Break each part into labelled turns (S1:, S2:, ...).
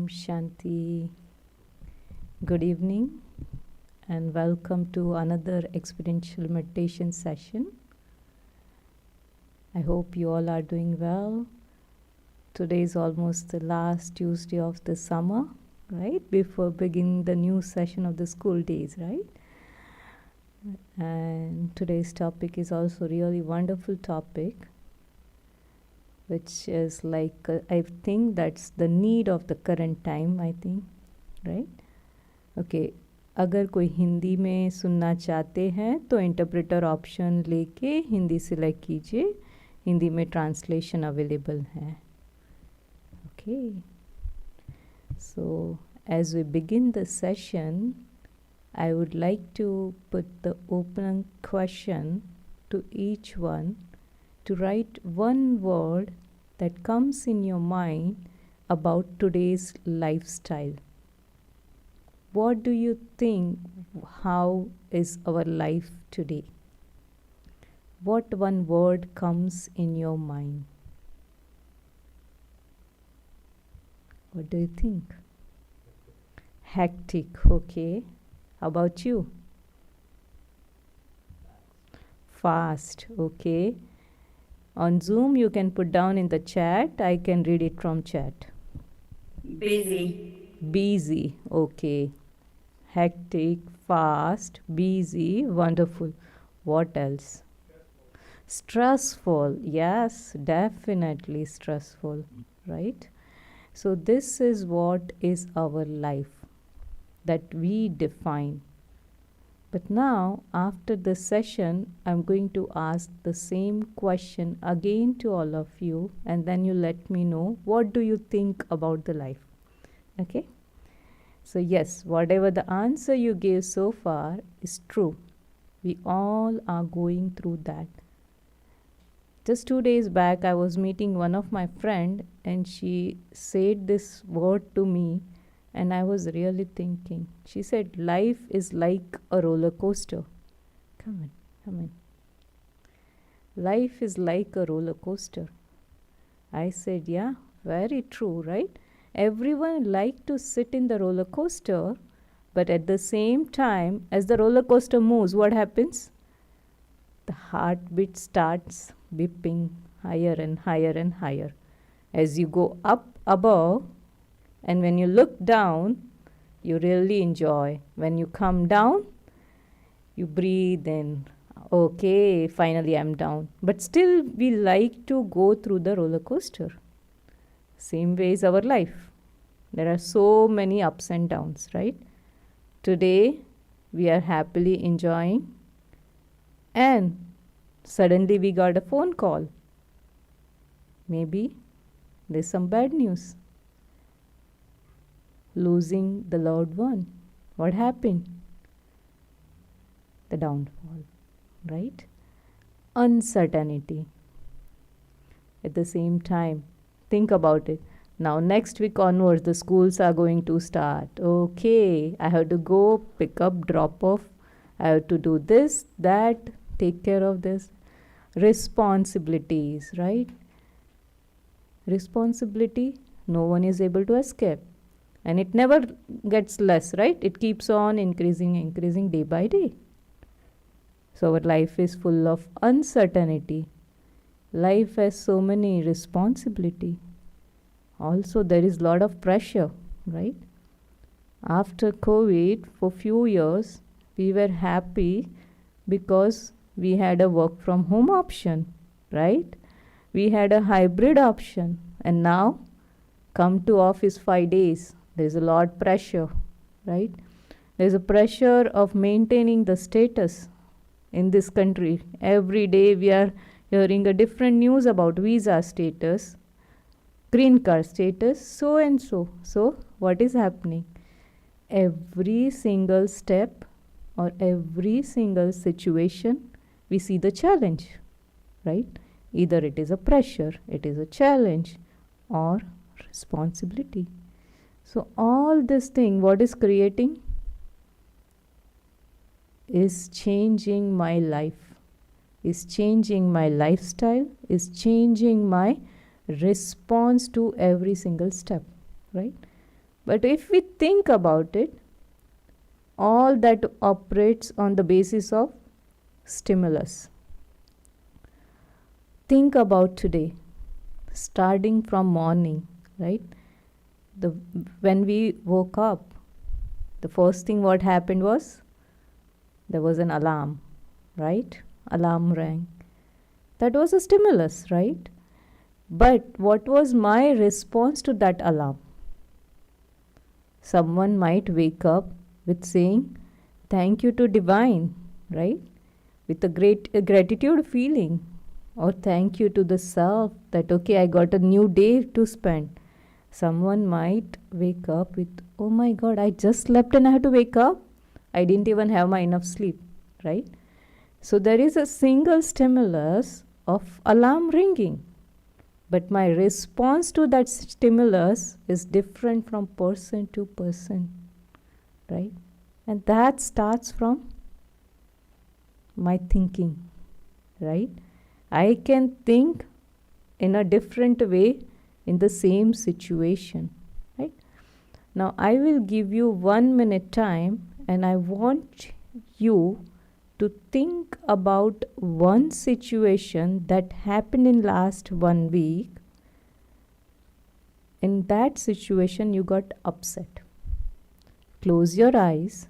S1: Shanti. Good evening and welcome to another experiential meditation session. I hope you all are doing well. Today is almost the last Tuesday of the summer, right? Before beginning the new session of the school days, right? And today's topic is also really wonderful topic, which is like, I think that's the need of the current time, I think, right? Okay, अगर कोई हिंदी में सुनना चाहते हैं तो interpreter option लेके Hindi select कीजिए. हिंदी में ट्रांसलेशन अवेलेबल है. Okay, so as we begin the session, I would like to put the open question to each one to write one word that comes in your mind about today's lifestyle. What do you think? How is our life today? What one word comes in your mind? What do you think? Hectic, okay. How about you? Fast, okay. On Zoom, you can put down in the chat. I can read it from chat.
S2: Busy.
S1: Busy, okay. Hectic, fast, busy, wonderful. What else? Stressful, yes, definitely stressful, right? So this is what is our life that we define. But now, after this session, I'm going to ask the same question again to all of you, and then you let me know what do you think about the life. Okay? So yes, whatever the answer you gave so far is true. We all are going through that. Just 2 days back, I was meeting one of my friend, and she said this word to me, and I was really thinking. She said, life is like a roller coaster. Come in. Life is like a roller coaster. I said, yeah, very true, right? Everyone like to sit in the roller coaster, but at the same time, as the roller coaster moves, what happens? The heartbeat starts beeping higher and higher and higher. As you go up above, and when you look down, you really enjoy. When you come down, you breathe in. Okay, finally I'm down. But still, we like to go through the roller coaster. Same way is our life. There are so many ups and downs, right? Today, we are happily enjoying, and suddenly we got a phone call. Maybe there's some bad news. Losing the loved one. What happened? The downfall, right? Uncertainty. At the same time, think about it. Now, next week onwards, the schools are going to start. Okay, I have to go pick up, drop off. I have to do this, that, take care of this. Responsibilities, right? Responsibility, no one is able to escape. And it never gets less, right? It keeps on increasing day by day. So our life is full of uncertainty. Life has so many responsibility. Also, there is a lot of pressure, right? After COVID, for few years, we were happy because we had a work from home option, right? We had a hybrid option. And now, come to office 5 days. There's a lot pressure, right? There's a pressure of maintaining the status in this country. Every day we are hearing a different news about visa status, green card status, so and so. So what is happening? Every single step or every single situation, we see the challenge, right? Either it is a pressure, it is a challenge, or responsibility. So all this thing, what is creating? Is changing my life, is changing my lifestyle, is changing my response to every single step, right? But if we think about it, all that operates on the basis of stimulus. Think about today, starting from morning, right? When we woke up, the first thing what happened was there was an alarm, right? Alarm rang. That was a stimulus, right? But what was my response to that alarm? Someone might wake up with saying, thank you to divine, right? With a great gratitude feeling, or thank you to the self that, okay, I got a new day to spend. Someone might wake up with, oh my God, I just slept and I have to wake up. I didn't even have my enough sleep, right? So there is a single stimulus of alarm ringing. But my response to that stimulus is different from person to person, right? And that starts from my thinking, right? I can think in a different way in the same situation, right? Now I will give you 1 minute time and I want you to think about one situation that happened in last 1 week. In that situation you got upset. Close your eyes,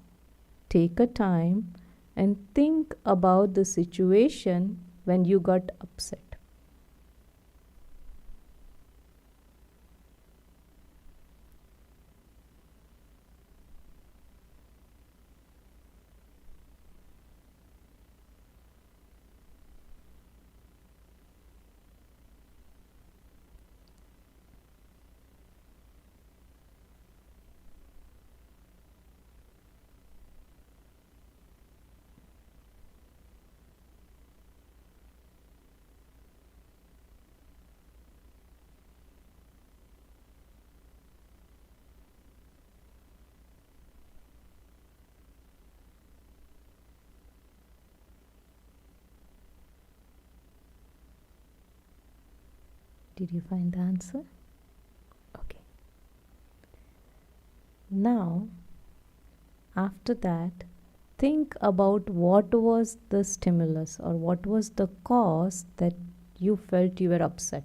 S1: take a time and think about the situation when you got upset. Did you find the answer? Okay. Now, after that, think about what was the stimulus or what was the cause that you felt you were upset.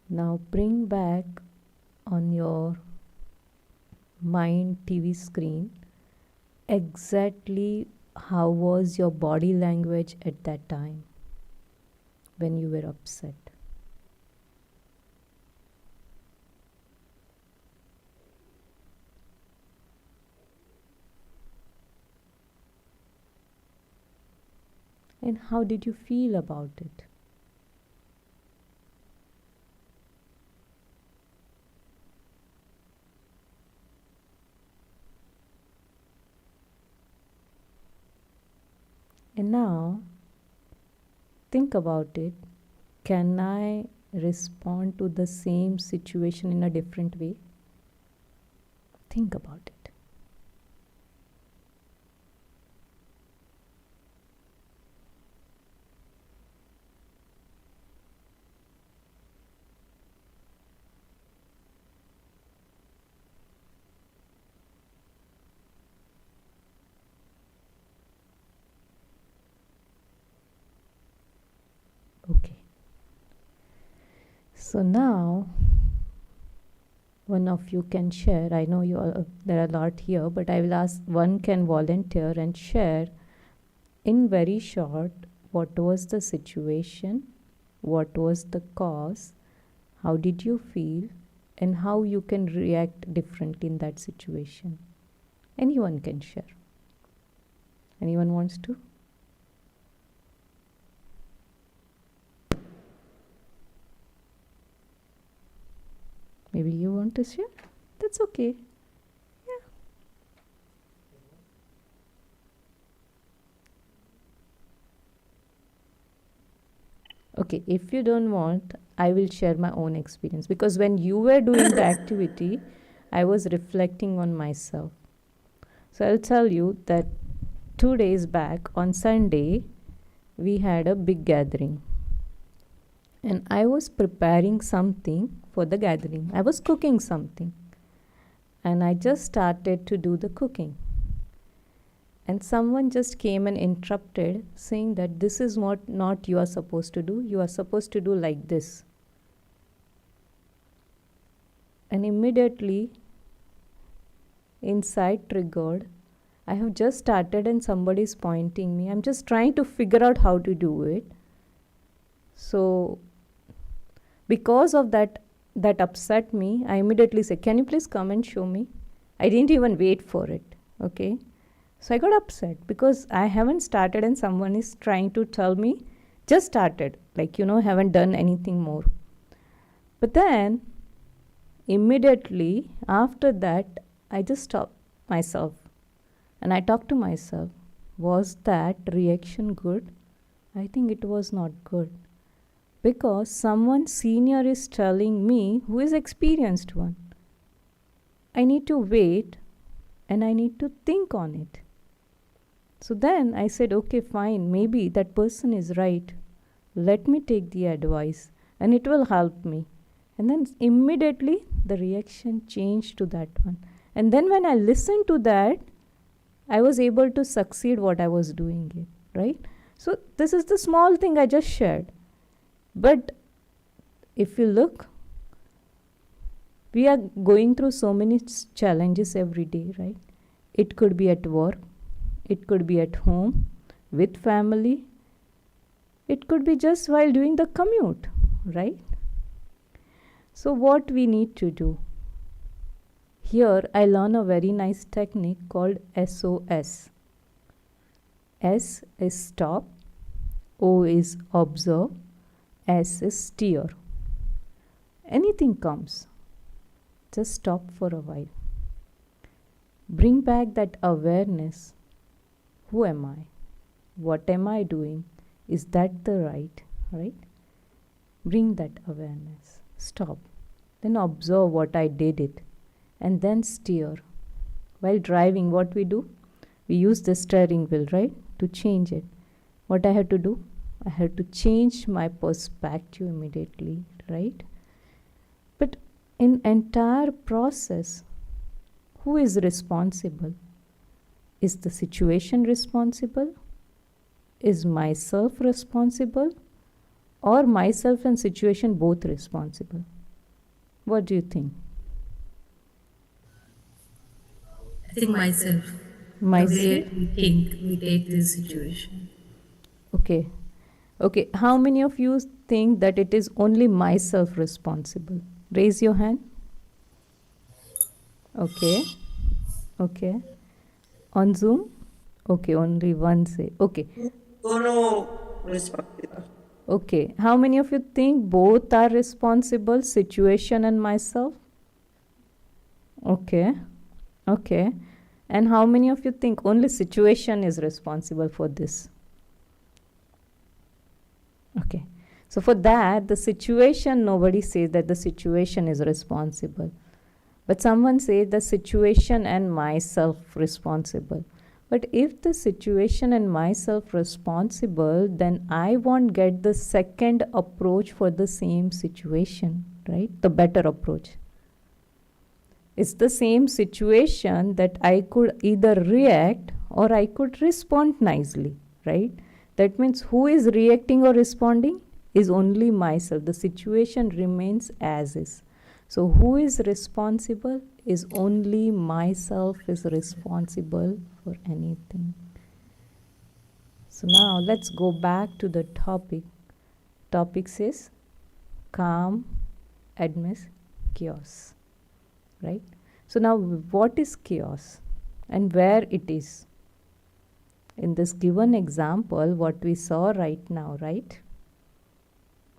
S1: Now bring back on your mind TV screen exactly how was your body language at that time when you were upset. And how did you feel about it? And now, think about it. Can I respond to the same situation in a different way? Think about it. Okay. So now, one of you can share. I know you all, there are a lot here, but I will ask one can volunteer and share in very short what was the situation, what was the cause, how did you feel, and how you can react differently in that situation. Anyone can share. Anyone wants to? Maybe you want to share? That's okay. Yeah. Okay, if you don't want, I will share my own experience, because when you were doing the activity, I was reflecting on myself. So I'll tell you that 2 days back on Sunday, we had a big gathering. And I was preparing something for the gathering. I was cooking something. And I just started to do the cooking. And someone just came and interrupted, saying that this is what not you are supposed to do. You are supposed to do like this. And immediately, inside triggered, I have just started and somebody is pointing me. I'm just trying to figure out how to do it. So, because of that upset me, I immediately said, can you please come and show me? I didn't even wait for it. Okay. So I got upset because I haven't started and someone is trying to tell me, just started, like, haven't done anything more. But then, immediately after that, I just stopped myself and I talked to myself. Was that reaction good? I think it was not good. Because someone senior is telling me, who is experienced one, I need to wait and I need to think on it. So then I said, okay, fine, maybe that person is right. Let me take the advice and it will help me. And then immediately the reaction changed to that one. And then when I listened to that, I was able to succeed what I was doing it, right? So this is the small thing I just shared. But if you look, we are going through so many challenges every day, right? It could be at work. It could be at home, with family. It could be just while doing the commute, right? So what we need to do? Here I learn a very nice technique called SOS. S is stop, O is observe, S is steer. Anything comes, just stop for a while. Bring back that awareness. Who am I? What am I doing? Is that the right? Bring that awareness. Stop. Then observe what I did it. And then steer. While driving, what we do? We use the steering wheel, right? To change it. What I had to do? I had to change my perspective immediately, right? But in entire process, who is responsible? Is the situation responsible? Is myself responsible? Or myself and situation both responsible? What do you think?
S2: I think myself.
S1: Myself?
S2: The way we think, we take this situation.
S1: Okay. Okay. How many of you think that it is only myself responsible? Raise your hand. Okay. Okay. On Zoom? Okay, only one say. Okay.
S3: No responsible.
S1: Okay. How many of you think both are responsible, situation and myself? Okay. Okay. And how many of you think only situation is responsible for this? Okay. So for that, the situation, nobody says that the situation is responsible. But someone says the situation and myself responsible. But if the situation and myself responsible, then I won't get the second approach for the same situation, right? The better approach. It's the same situation that I could either react or I could respond nicely, right? That means who is reacting or responding is only myself. The situation remains as is. So who is responsible is only myself is responsible for anything. So now let's go back to the topic. Topic says calm amidst chaos, right? So now what is chaos and where it is? In this given example, what we saw right now, right?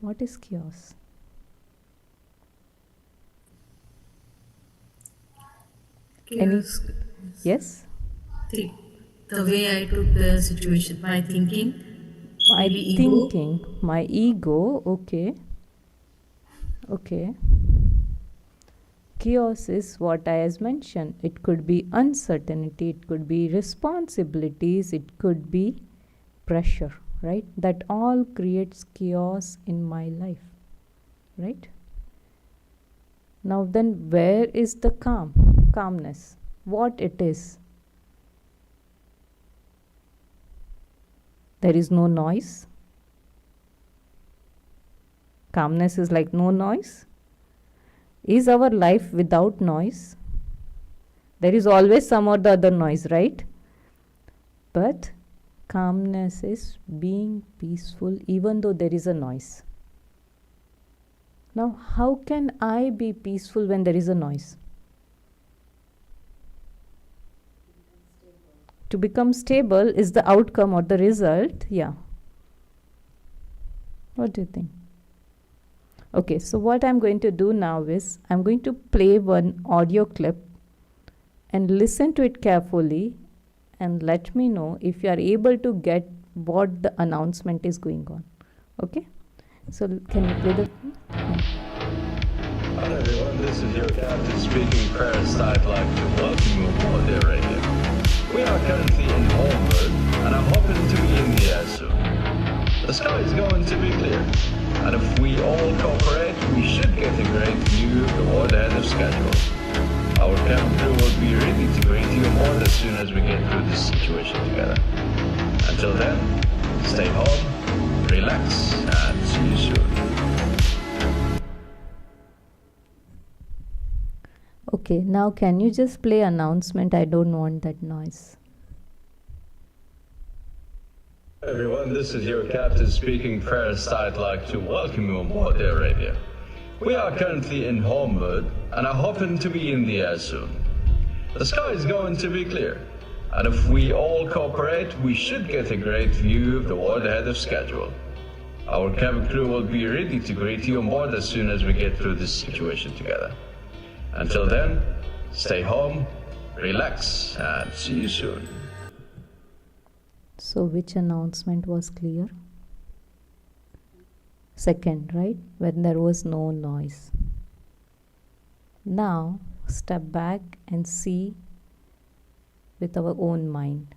S1: What is chaos?
S2: Chaos.
S1: Yes?
S2: The way I took the situation by thinking,
S1: My
S2: Maybe ego?
S1: thinking, my ego, okay. Okay. Chaos is what I has mentioned. It could be uncertainty, it could be responsibilities, it could be pressure, right? That all creates chaos in my life, right? Now then, where is the calmness? What it is? There is no noise. Calmness is like no noise. Is our life without noise? There is always some or the other noise, right? But calmness is being peaceful even though there is a noise. Now, how can I be peaceful when there is a noise? To become stable is the outcome or the result. Yeah. What do you think? Okay, so what I'm going to do now is I'm going to play one audio clip and listen to it carefully and let me know if you are able to get what the announcement is going on. Okay? So can you play the...
S4: Hello everyone, this is your captain speaking. First, I'd like to welcome you aboard the radio. We are currently in Holmberg, and I'm hoping to be in the air soon. The sky is going to be clear, and if we all cooperate, we should get a great view of the world ahead of schedule. Our cabin crew will be ready to greet you aboard as soon as we get through this situation together. Until then, stay home, relax, and see you soon.
S1: Okay, now can you just play announcement? I don't want that noise.
S4: Everyone, this is your captain speaking. First, I'd like to welcome you aboard the radio. We are currently in Holmberg, and are hoping to be in the air soon. The sky is going to be clear, and if we all cooperate, we should get a great view of the world ahead of schedule. Our cabin crew will be ready to greet you aboard as soon as we get through this situation together. Until then, stay home, relax, and see you soon.
S1: So which announcement was clear? Second, right? When there was no noise. Now, step back and see with our own mind.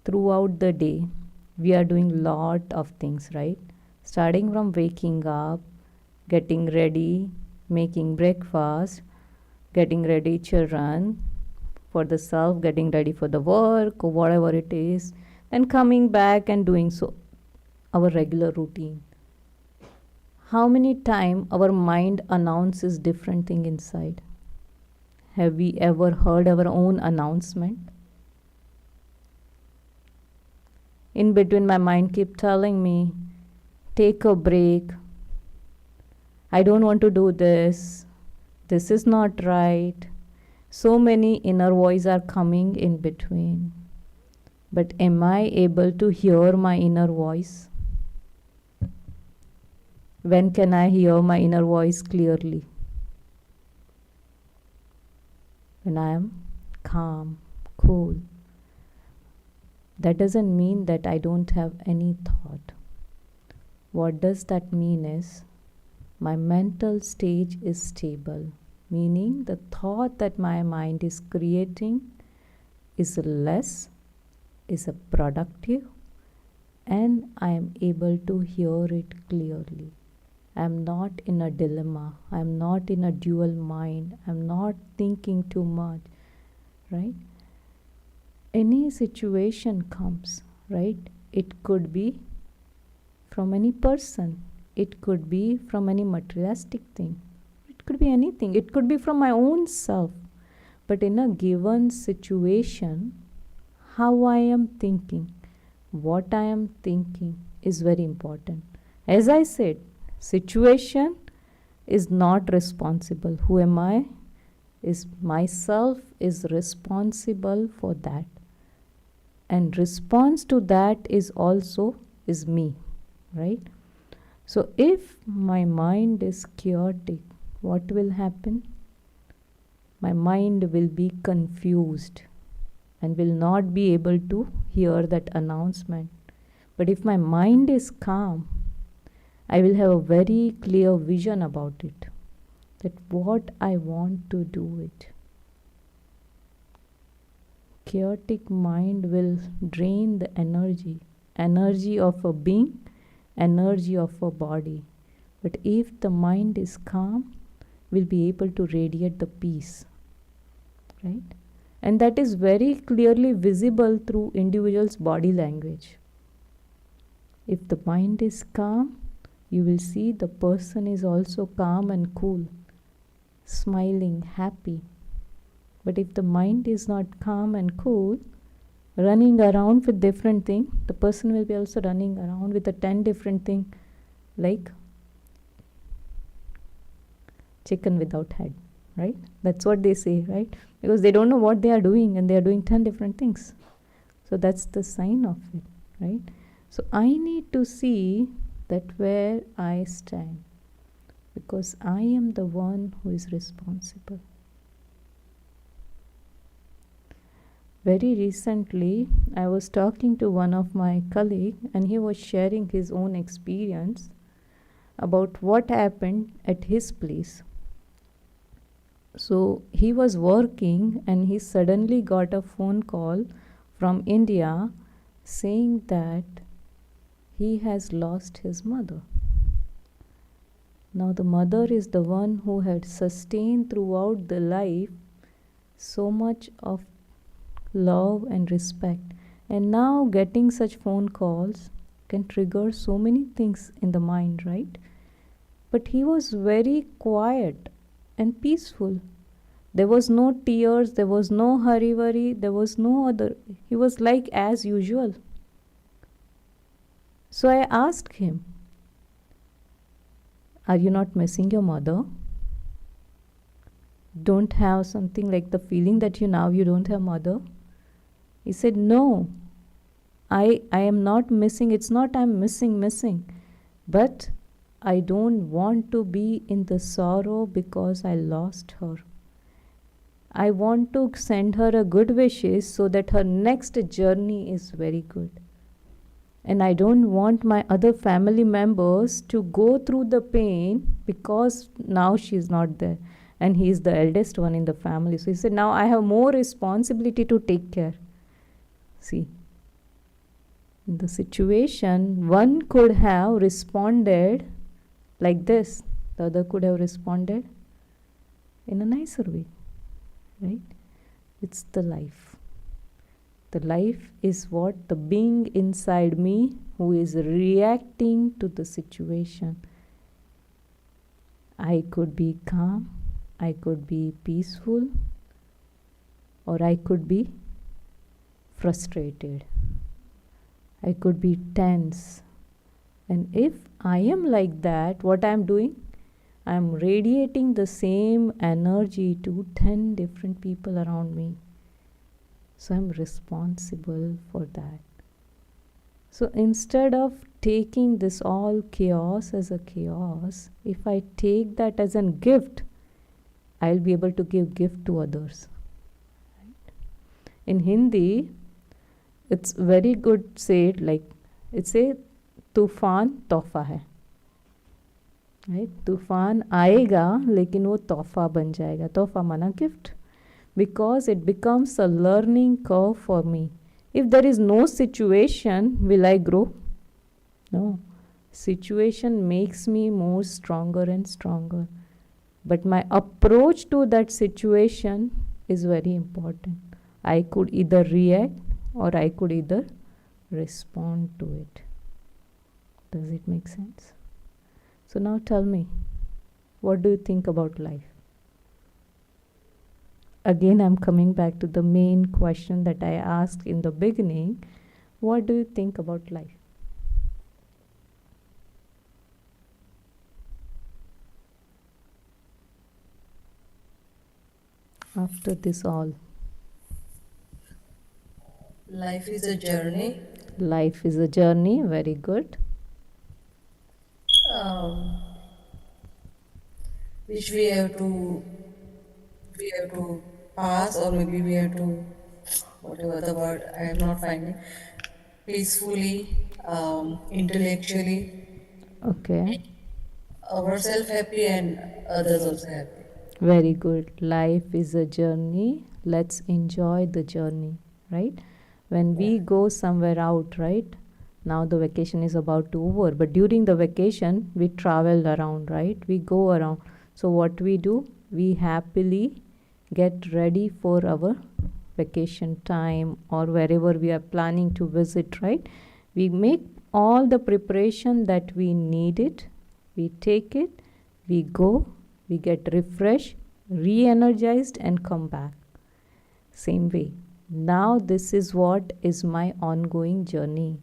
S1: Throughout the day, we are doing lot of things, right? Starting from waking up, getting ready, making breakfast, getting ready children for the self, getting ready for the work or whatever it is, then coming back and doing so, our regular routine. How many times our mind announces different thing inside? Have we ever heard our own announcement? In between, my mind keep telling me, take a break. I don't want to do this. This is not right. So many inner voices are coming in between. But am I able to hear my inner voice? When can I hear my inner voice clearly? When I am calm, cool. That doesn't mean that I don't have any thought. What does that mean is my mental stage is stable, meaning the thought that my mind is creating is less, is a productive, and I am able to hear it clearly. I am not in a dilemma. I am not in a dual mind. I am not thinking too much, right? Any situation comes, right? It could be from any person. It could be from any materialistic thing. It could be anything. It could be from my own self. But in a given situation, how I am thinking, what I am thinking is very important. As I said, situation is not responsible. Who am I? Is myself is responsible for that. And response to that is also is me, right? So if my mind is chaotic, what will happen? My mind will be confused. and will not be able to hear that announcement. But if my mind is calm, I will have a very clear vision about it, that what I want to do it. Chaotic mind will drain the energy of a being, energy of a body. But if the mind is calm, we'll be able to radiate the peace, right? And that is very clearly visible through individual's body language. If the mind is calm, you will see the person is also calm and cool, smiling, happy. But if the mind is not calm and cool, running around with different things, the person will be also running around with 10 different things, like chicken without head, right? That's what they say, right? Because they don't know what they are doing, and they are doing 10 different things. So that's the sign of it, right? So I need to see that where I stand, because I am the one who is responsible. Very recently, I was talking to one of my colleagues, and he was sharing his own experience about what happened at his place. So he was working, and he suddenly got a phone call from India saying that he has lost his mother. Now the mother is the one who had sustained throughout the life so much of love and respect, and now getting such phone calls can trigger so many things in the mind, right? But he was very quiet and peaceful. There was no tears, there was no hurry worry, there was no other. He was like as usual. So I asked him, are you not missing your mother? Don't have something like the feeling that you don't have mother? He said, no, I am not missing. It's not I'm missing. But I don't want to be in the sorrow because I lost her. I want to send her a good wishes so that her next journey is very good. And I don't want my other family members to go through the pain because now she's not there. And he is the eldest one in the family. So he said, now I have more responsibility to take care. See, in the situation, one could have responded like this, the other could have responded in a nicer way, right? It's the life. The life is what the being inside me who is reacting to the situation. I could be calm, I could be peaceful, or I could be frustrated. I could be tense. And if I am like that, what I am doing? I am radiating the same energy to 10 different people around me. So I am responsible for that. So instead of taking this all chaos as a chaos, if I take that as a gift, I'll be able to give gift to others. Right? In Hindi, it's very good said, like it's a तूफान तोहफा है, right? तूफान आएगा लेकिन वो तोहफा बन जाएगा. तोहफा माना gift, because it becomes a learning curve for me. If there is no situation, will I grow? No. Situation makes me more stronger and stronger. But my approach to that situation is very important. I could either react or I could either respond to it. Does it make sense? So now tell me, what do you think about life? Again, I'm coming back to the main question that I asked in the beginning. What do you think about life? After this all.
S2: Life is a journey.
S1: Life is a journey, very good.
S2: Which we have to pass, or maybe we have to whatever the word I am not finding, peacefully, intellectually,
S1: Okay.
S2: ourselves happy and others also happy.
S1: Very good. Life is a journey. Let's enjoy the journey, right? When we
S2: Yeah.
S1: go somewhere out, right? Now the vacation is about to over, but during the vacation, we travel around, right? We go around. So what we do, we happily get ready for our vacation time or wherever we are planning to visit, right? We make all the preparation that we need it. We take it, we go, we get refreshed, re energized, and come back. Same way. Now, this is what is my ongoing journey.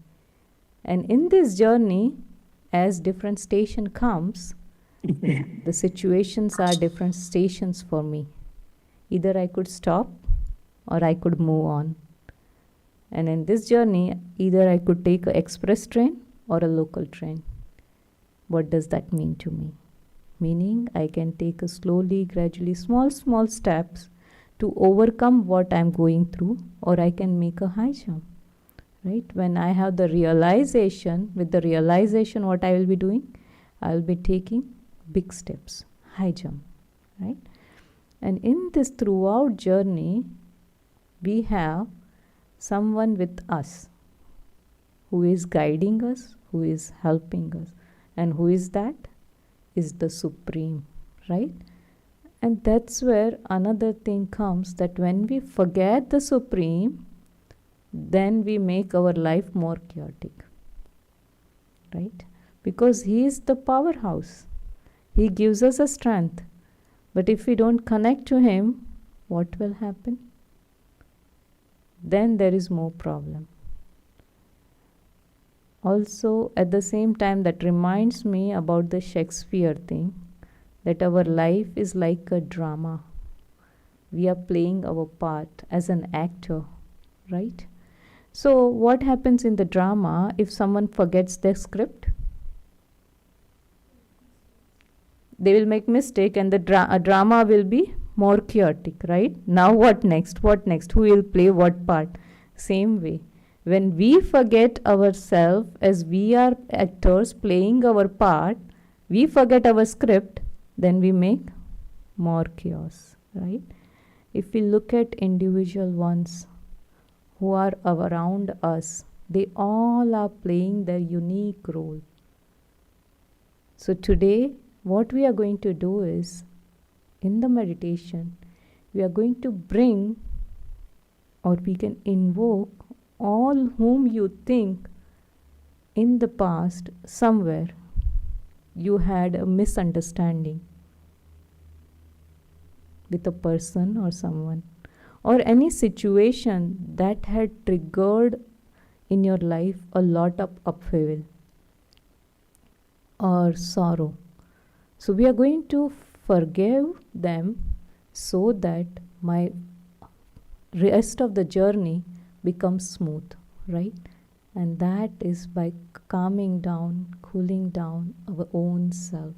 S1: And in this journey, as different station comes, the situations are different stations for me. Either I could stop or I could move on. And in this journey, either I could take an express train or a local train. What does that mean to me? Meaning I can take a slowly, gradually, small steps to overcome what I'm going through, or I can make a high jump. Right? When I have the realization, with the realization, what I will be doing? I will be taking big steps, high jump. Right? And in this throughout journey, we have someone with us who is guiding us, who is helping us. And who is that? Is the Supreme, right? And that's where another thing comes, that when we forget the Supreme, then we make our life more chaotic, right? Because He is the powerhouse. He gives us a strength. But if we don't connect to Him, what will happen? Then there is more problem. Also, at the same time, that reminds me about the Shakespeare thing, that our life is like a drama. We are playing our part as an actor, right? So, what happens in the drama if someone forgets their script? They will make mistake, and the drama will be more chaotic, right? Now, what next? What next? Who will play what part? Same way. When we forget ourselves as we are actors playing our part, we forget our script, then we make more chaos, right? If we look at individual ones who are around us, they all are playing their unique role. So today, what we are going to do is, in the meditation, we are going to bring, or we can invoke, all whom you think in the past somewhere you had a misunderstanding with a person or someone, or any situation that had triggered in your life a lot of upheaval or sorrow. So we are going to forgive them so that my rest of the journey becomes smooth, right? And that is by calming down, cooling down our own self.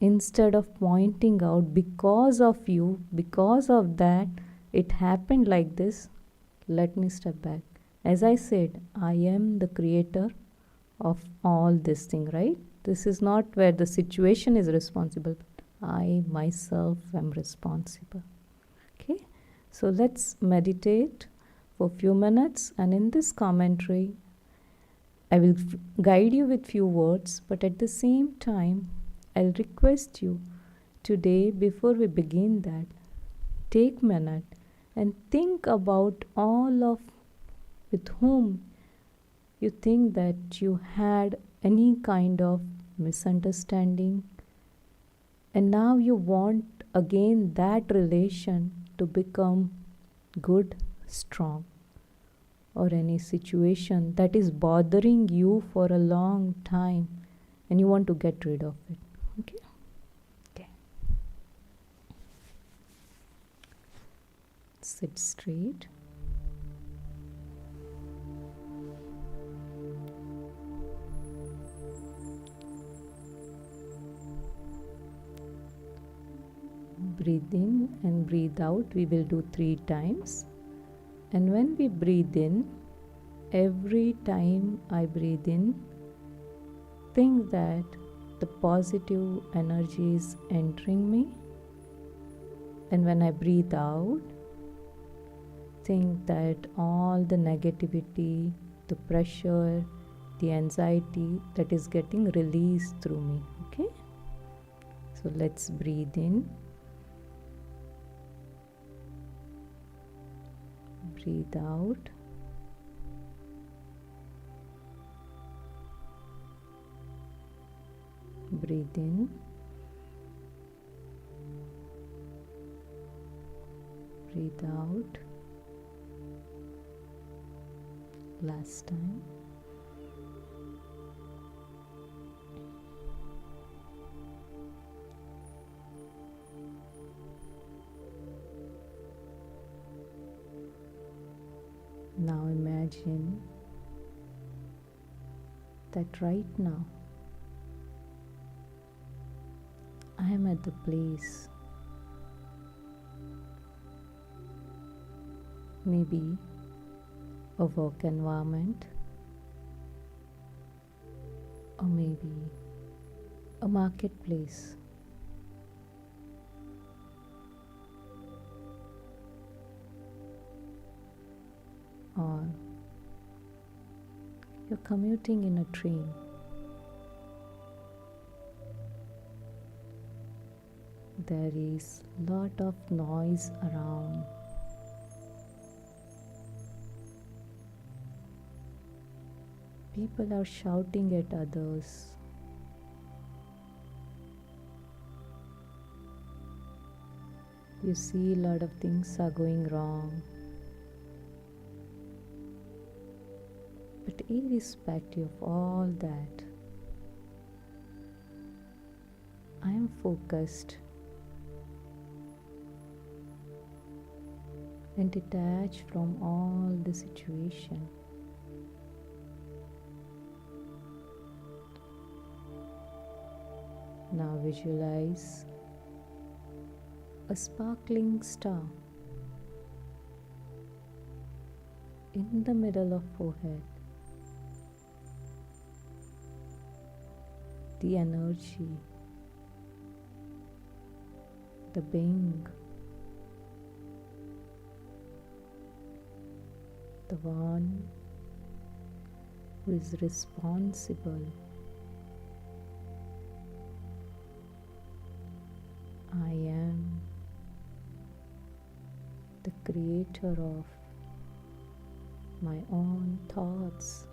S1: Instead of pointing out, because of you, because of that, it happened like this, let me step back. As I said, I am the creator of all this thing, right? This is not where the situation is responsible. I myself am responsible. Okay? So let's meditate for a few minutes, and in this commentary, I will guide you with few words, but at the same time, I'll request you today, before we begin that, take a minute and think about all of with whom you think that you had any kind of misunderstanding, and now you want again that relation to become good, strong, or any situation that is bothering you for a long time and you want to get rid of it. Okay. Sit straight. Breathe in and breathe out. We will do 3 times. And when we breathe in, every time I breathe in, think that the positive energy is entering me. And when I breathe out, think that all the negativity, the pressure, the anxiety that is getting released through me. Okay? So let's breathe in. Breathe out. Breathe in. Breathe out. Last time. Now imagine that right now I am at the place, maybe a work environment, or maybe a marketplace. Or you're commuting in a train. There is lot of noise around. People are shouting at others. You see a lot of things are going wrong. But irrespective of all that, I am focused and detached from all the situation. Now visualize a sparkling star in the middle of forehead. The energy, the being, the one who is responsible. I am the creator of my own thoughts.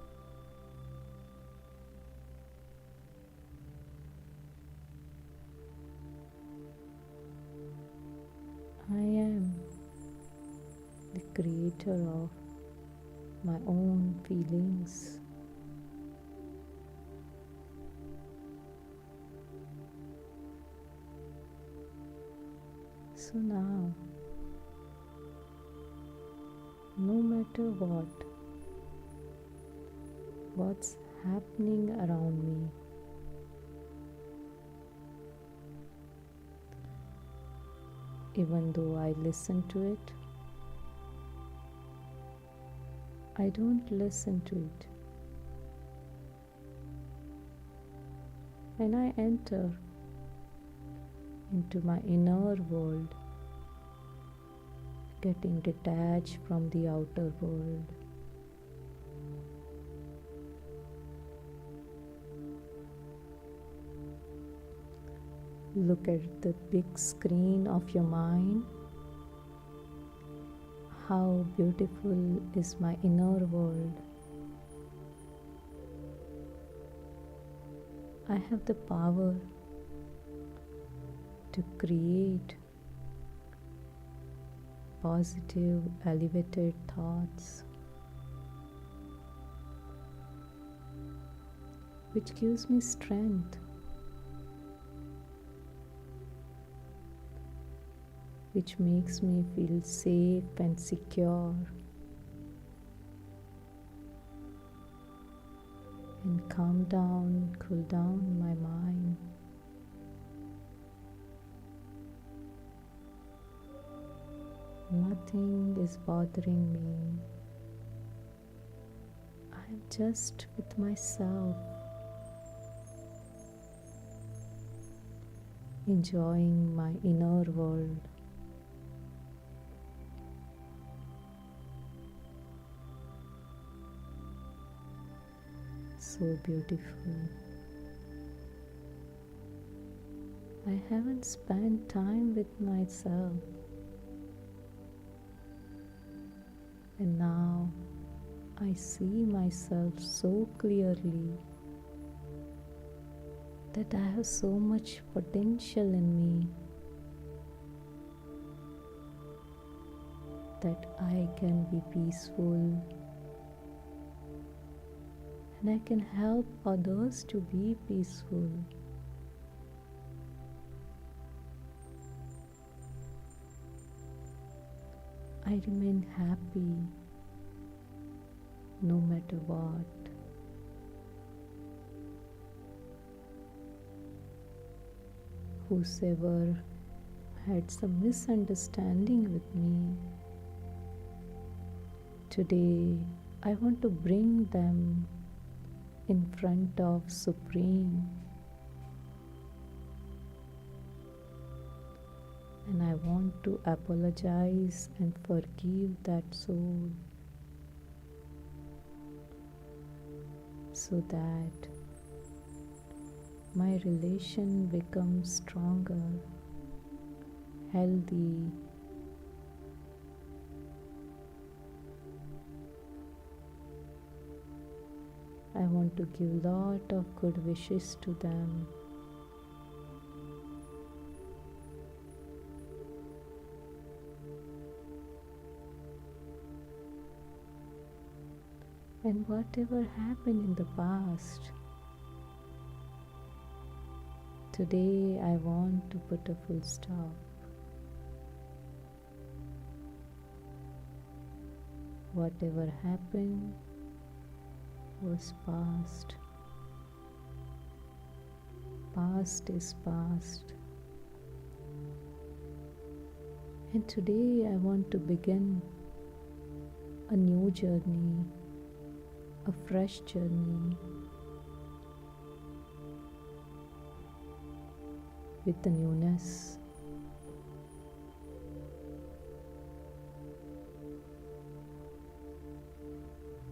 S1: I am the creator of my own feelings. So now, no matter what's happening around me, even though I listen to it, I don't listen to it. And I enter into my inner world, getting detached from the outer world. Look at the big screen of your mind. How beautiful is my inner world. I have the power to create positive, elevated thoughts, which gives me strength, which makes me feel safe and secure, and calm down, cool down my mind. Nothing is bothering me. I'm just with myself, enjoying my inner world. So beautiful. I haven't spent time with myself, and now I see myself so clearly that I have so much potential in me, that I can be peaceful and I can help others to be peaceful. I remain happy no matter what. Whosoever had some misunderstanding with me, today I want to bring them in front of Supreme, and I want to apologize and forgive that soul, so that my relation becomes stronger, healthy, I want to give lot of good wishes to them. And whatever happened in the past, today I want to put a full stop. Whatever happened was past. Past is past. And today I want to begin a new journey, a fresh journey with the newness.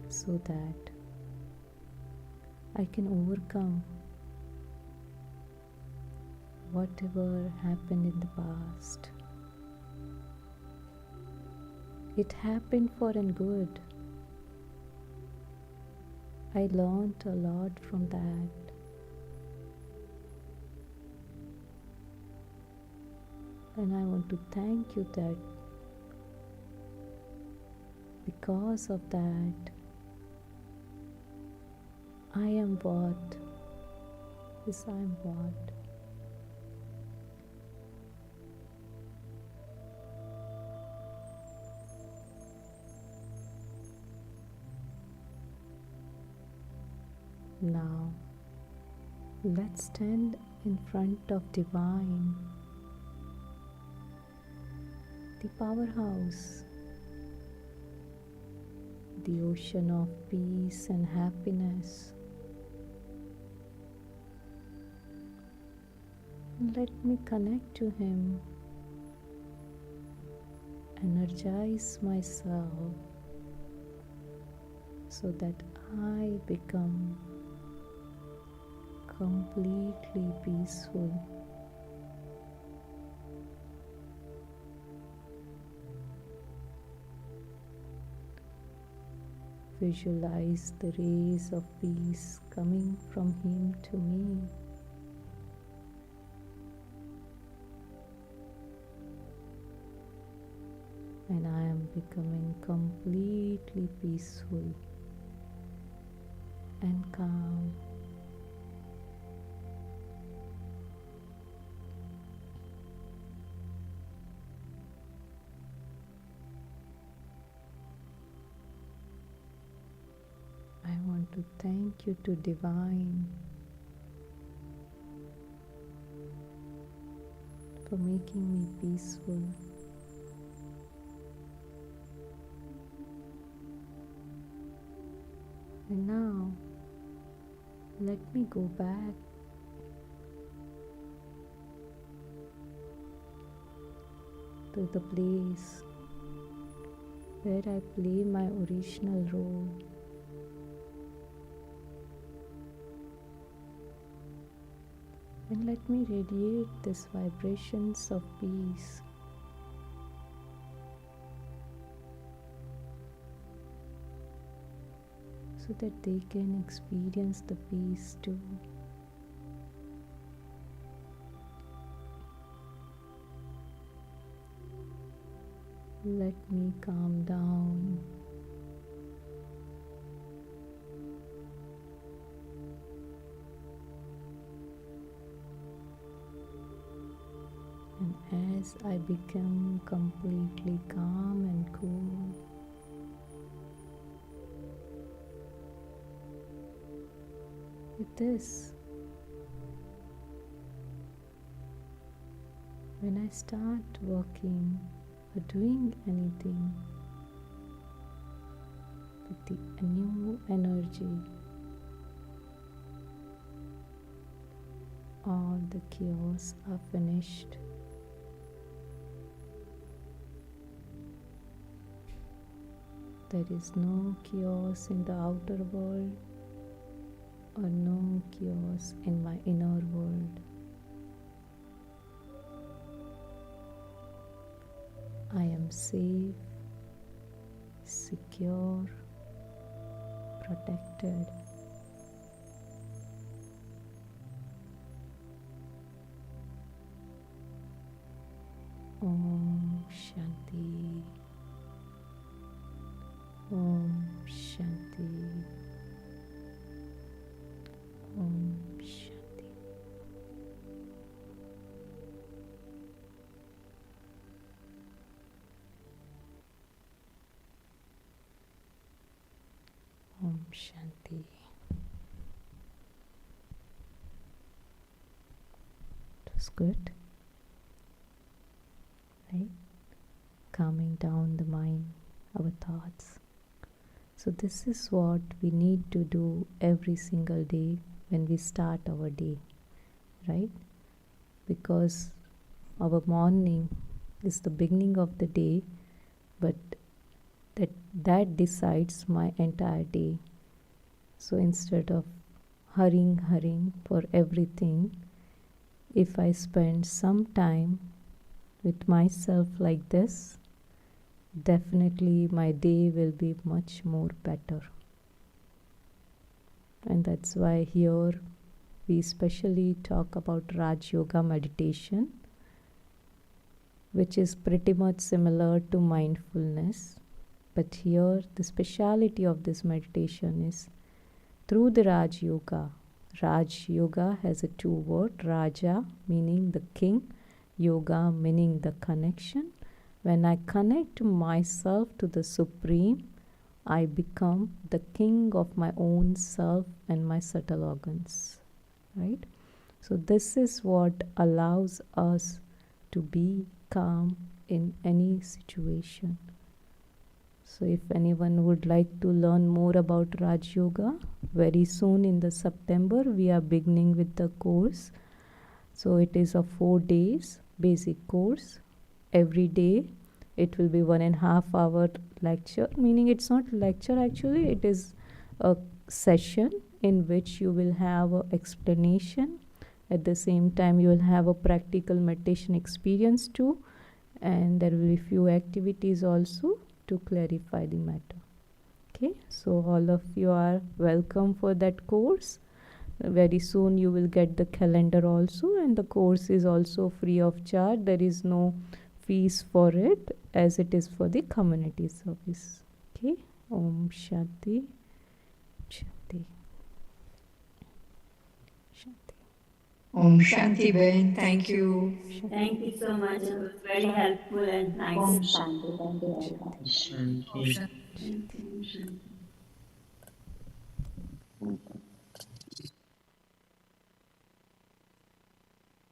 S1: So that I can overcome whatever happened in the past. It happened for an good. I learned a lot from that. And I want to thank you that because of that, I am what? Yes, I am what? Now, let's stand in front of Divine, the powerhouse, the ocean of peace and happiness. Let me connect to Him, energize myself so that I become completely peaceful. Visualize the rays of peace coming from Him to me. And I am becoming completely peaceful and calm. I want to thank you to Divine for making me peaceful. And now, let me go back to the place where I play my original role. And let me radiate these vibrations of peace so that they can experience the peace too. Let me calm down. And as I become completely calm and cool, with this, when I start working or doing anything with the new energy, all the chaos are finished. There is no chaos in the outer world or no chaos in my inner world. I am safe, secure, protected. Om Shanti. Om Shanti. Om Shanti. Om Shanti. It was good, right? Calming down the mind, our thoughts. So this is what we need to do every single day when we start our day, right? Because our morning is the beginning of the day, but that decides my entire day. So instead of hurrying for everything, if I spend some time with myself like this, definitely my day will be much more better. And that's why here we specially talk about Raj Yoga meditation, which is pretty much similar to mindfulness. But here the speciality of this meditation is through the Raj Yoga. Raj Yoga has a two word, Raja meaning the king, Yoga meaning the connection. When I connect myself to the Supreme, I become the king of my own self and my subtle organs, right? So this is what allows us to be calm in any situation. So if anyone would like to learn more about Raj Yoga, very soon in the September we are beginning with the course. So it is a 4 days basic course. Every day it will be 1.5 hour lecture, meaning it's not lecture actually, it is a session in which you will have an explanation. At the same time you will have a practical meditation experience too, and there will be few activities also to clarify the matter. Okay, so all of you are welcome for that course. Very soon you will get the calendar also, and the course is also free of charge. There is no fees for it, as it is for the community service. Okay, Om Shanti. Shanti. Shanti.
S5: Om Shanti Ben, thank you.
S6: Thank you so much. It was very helpful and nice.
S5: Om Shanti, thank you very much.
S3: Shanti.
S6: Thank you. Shanti.